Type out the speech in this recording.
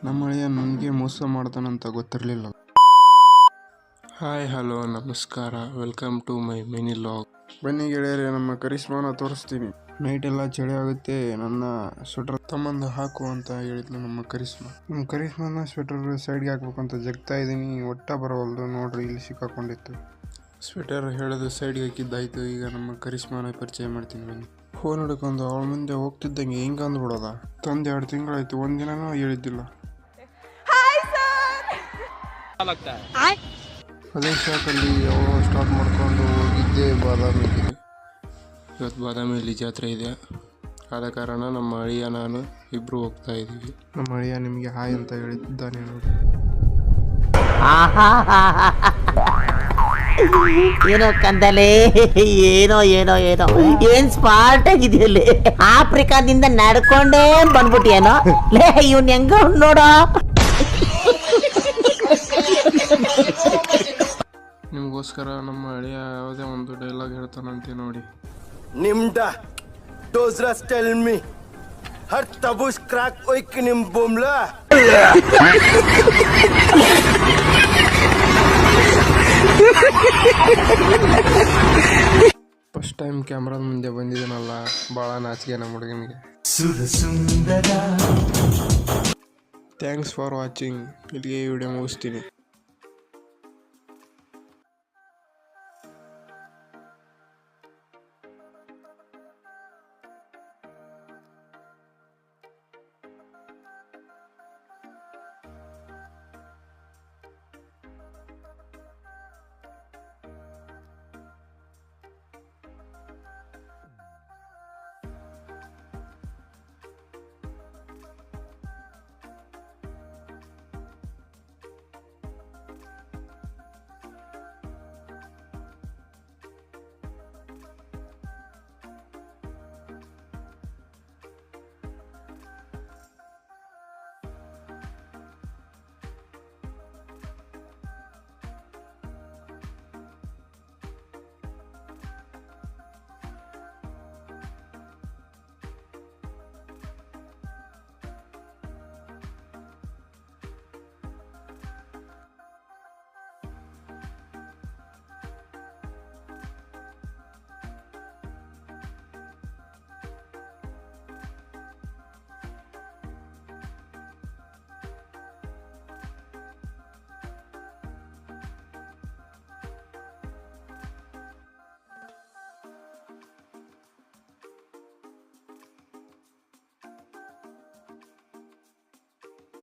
ನಮ್ಮ ಅಳಿಯ ನನಗೆ ಮೋಸ ಮಾಡ್ತಾನಂತ ಗೊತ್ತಿರಲಿಲ್ಲ. ಹಾಯ್ ಹಲೋ ನಮಸ್ಕಾರ, welcome to my mini log. ಬನ್ನಿ ಗೆಳೆಯರೆ, ನಮ್ಮ ಕರಿಷ್ಮಾನ ತೋರಿಸ್ತೀನಿ. ನೈಟ್ ಎಲ್ಲ ಚಳಿ ಆಗುತ್ತೆ, ನನ್ನ ಸ್ವೆಟರ್ ತಮ್ಮಂದು ಹಾಕು ಅಂತ ಹೇಳಿದ್ಲು ನಮ್ಮ ಕರಿಷ್ಮಾನ ಸ್ವೆಟರ್ ಸೈಡ್ಗೆ ಹಾಕ್ಬೇಕಂತ ಜಗ್ತಾ ಇದ್ದೀನಿ, ಒಟ್ಟ ಬರವಲ್ದು. ನೋಡ್ರಿ, ಇಲ್ಲಿ ಸಿಕ್ಕಾಕೊಂಡಿತ್ತು. ಸ್ವೆಟರ್ ಹೇಳೋದು ಸೈಡ್ಗೆ ಹಾಕಿದ್ದಾಯ್ತು. ಈಗ ನಮ್ಮ ಕರಿಷ್ಮಾನ ಪರಿಚಯ ಮಾಡ್ತೀನಿ ಬನ್ನಿ. ಫೋನ್ ಹಿಡ್ಕೊಂಡು ಅವಳ ಮುಂದೆ ಹೋಗ್ತಿದ್ದಂಗೆ ಹಿಂಗೆ ಅಂದ್ಬಿಡೋದ. ತಂದು 2 ತಿಂಗಳಾಯ್ತು, ಒಂದಿನನೂ ಹೇಳಿದ್ದಿಲ್ಲ. ಅದೇ ಶಾಕಲ್ಲಿ ಯಾವಾಗ ಸ್ಟಾರ್ಟ್ ಮಾಡ್ಕೊಂಡು ಹೋಗಿದ್ದೆ ಬಾದಾಮಿಗೆ. ಇವತ್ತು ಬಾದಾಮಿಯಲ್ಲಿ ಜಾತ್ರೆ ಇದೆ, ಆದ ಕಾರಣ ನಮ್ಮ ಅಳಿಯ ನಾನು ಇಬ್ಬರು ಹೋಗ್ತಾ ಇದ್ದೀವಿ. ನಮ್ಮ ಅಳಿಯ ನಿಮಗೆ ಹಾಯ್ ಅಂತ ಹೇಳಿದ್ದಾನೆ ನೋಡಿ. ಏನೋ ಕಂದಲೆ, ಏನೋ ಏನೋ ಏನೋ ಏನ್ ಸ್ಮಾರ್ಟ್ ಆಗಿದೆಯಲ್ಲಿ. ಆಫ್ರಿಕಾದಿಂದ ನಡ್ಕೊಂಡೇ ಬಂದ್ಬಿಟ್ಟಿಯೇನೋ ಲೇ, ಇವ್ನ ಹೆಂಗ ನೋಡೋ. ನಿಮಗೋಸ್ಕರ ನಮ್ಮ ಅಳಿಯ ಯಾವುದೇ ಒಂದು ಡೈಲಾಗ್ ಹೇಳ್ತಾನಂತೆ ನೋಡಿ. ನಿಮ್ದ ಡೋಸ್ರಸ್ ಟೆಲ್ ಮಿ ಹರ್ ತಬುಸ್ ಕ್ರಾಕ್ ಒಯ್ಕ್ ನಿಮ್ ಬೊಮ್ಲ. ಫಸ್ಟ್ ಟೈಮ್ ಕ್ಯಾಮ್ರಾದ ಮುಂದೆ ಬಂದಿದ್ದೀನಲ್ಲ, ಭಾಳ ನಾಚಿಕೆ ನಮ್ಮ ಹುಡುಗನಿಗೆ. Thanks for watching. ಇಲ್ಲಿಗೆ ಈ ವಿಡಿಯೋ ಮುಗಿಸ್ತೀನಿ.